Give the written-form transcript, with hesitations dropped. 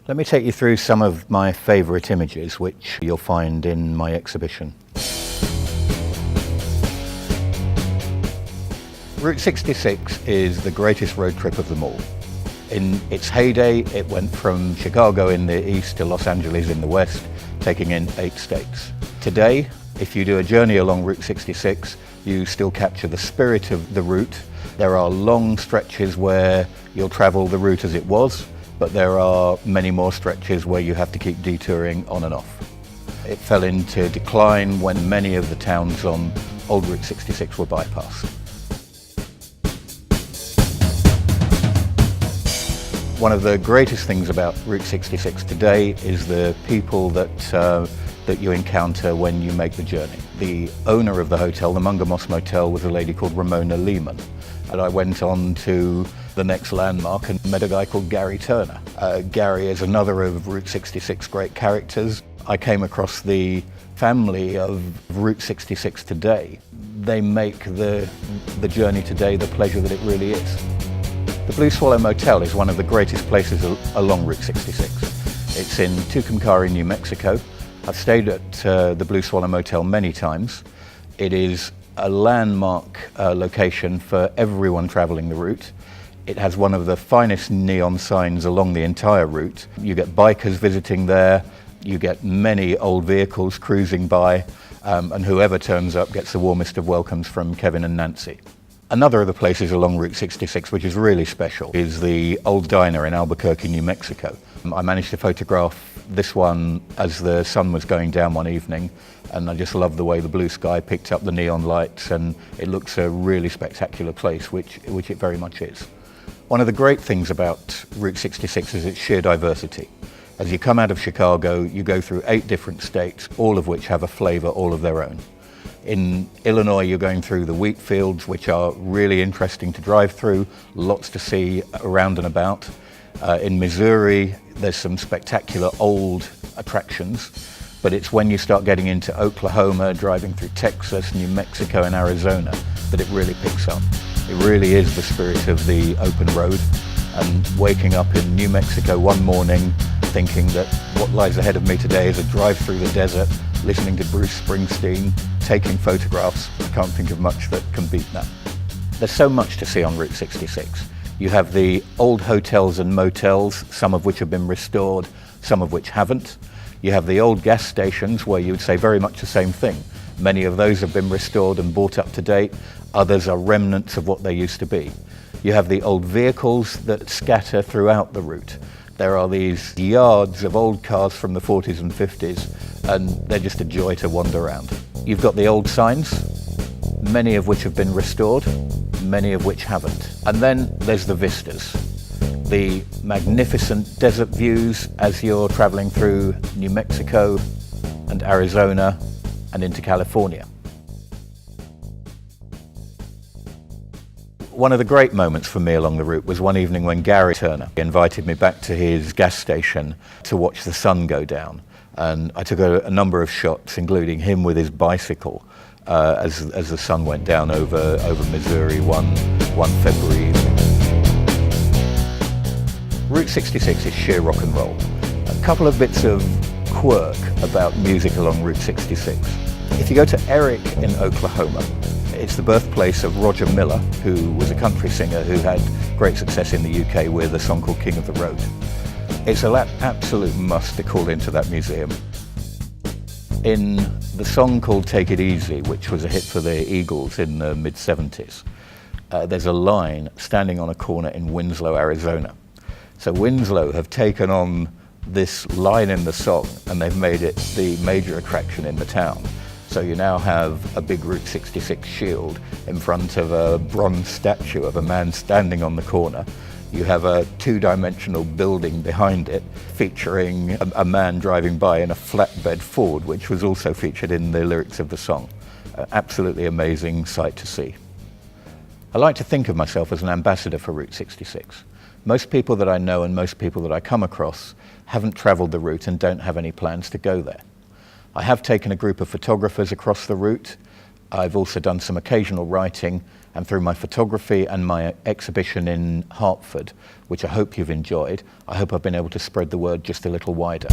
Let me take you through some of my favourite images which you'll find in my exhibition. Route 66 is the greatest road trip of them all. In its heyday, it went from Chicago in the east to Los Angeles in the west, taking in 8 states. Today, if you do a journey along Route 66, you still capture the spirit of the route. There are long stretches where you'll travel the route as it was, but there are many more stretches where you have to keep detouring on and off. It fell into decline when many of the towns on old Route 66 were bypassed. One of the greatest things about Route 66 today is the people that you encounter when you make the journey. The owner of the hotel, the Munger Moss Motel, was a lady called Ramona Lehman. And I went on to the next landmark and met a guy called Gary Turner. Gary is another of Route 66 great characters. I came across the family of Route 66 today. They make the journey today the pleasure that it really is. The Blue Swallow Motel is one of the greatest places along Route 66. It's in Tucumcari, New Mexico. I've stayed at the Blue Swallow Motel many times. It is a landmark location for everyone traveling the route. It has one of the finest neon signs along the entire route. You get bikers visiting there, you get many old vehicles cruising by, and whoever turns up gets the warmest of welcomes from Kevin and Nancy. Another of the places along Route 66 which is really special is the old diner in Albuquerque, New Mexico. I managed to photograph this one as the sun was going down one evening, and I just love the way the blue sky picked up the neon lights, and it looks a really spectacular place, which it very much is. One of the great things about Route 66 is its sheer diversity. As you come out of Chicago, you go through 8 different states, all of which have a flavour all of their own. In Illinois, you're going through the wheat fields, which are really interesting to drive through, lots to see around and about. In Missouri, there's some spectacular old attractions, but it's when you start getting into Oklahoma, driving through Texas, New Mexico and Arizona that it really picks up. It really is the spirit of the open road, and waking up in New Mexico one morning thinking that what lies ahead of me today is a drive through the desert, listening to Bruce Springsteen, taking photographs. I can't think of much that can beat that. There's so much to see on Route 66. You have the old hotels and motels, some of which have been restored, some of which haven't. You have the old gas stations where you would say very much the same thing. Many of those have been restored and brought up to date. Others are remnants of what they used to be. You have the old vehicles that scatter throughout the route. There are these yards of old cars from the 40s and 50s, and they're just a joy to wander around. You've got the old signs, many of which have been restored, many of which haven't. And then there's the vistas, the magnificent desert views as you're traveling through New Mexico and Arizona and into California. One of the great moments for me along the route was one evening when Gary Turner invited me back to his gas station to watch the sun go down. And I took a number of shots, including him with his bicycle, as the sun went down over Missouri one February evening. Route 66 is sheer rock and roll. A couple of bits of quirk about music along Route 66. If you go to Eric in Oklahoma, it's the birthplace of Roger Miller, who was a country singer who had great success in the UK with a song called King of the Road. It's an absolute must to call into that museum. In the song called Take It Easy, which was a hit for the Eagles in the mid-70s, there's a line standing on a corner in Winslow, Arizona. So Winslow have taken on this line in the song and they've made it the major attraction in the town. So you now have a big Route 66 shield in front of a bronze statue of a man standing on the corner. You have a 2-dimensional building behind it featuring a man driving by in a flatbed Ford, which was also featured in the lyrics of the song. Absolutely amazing sight to see. I like to think of myself as an ambassador for Route 66. Most people that I know and most people that I come across haven't travelled the route and don't have any plans to go there. I have taken a group of photographers across the route. I've also done some occasional writing, And through my photography and my exhibition in Hertford, which I hope you've enjoyed, I hope I've been able to spread the word just a little wider.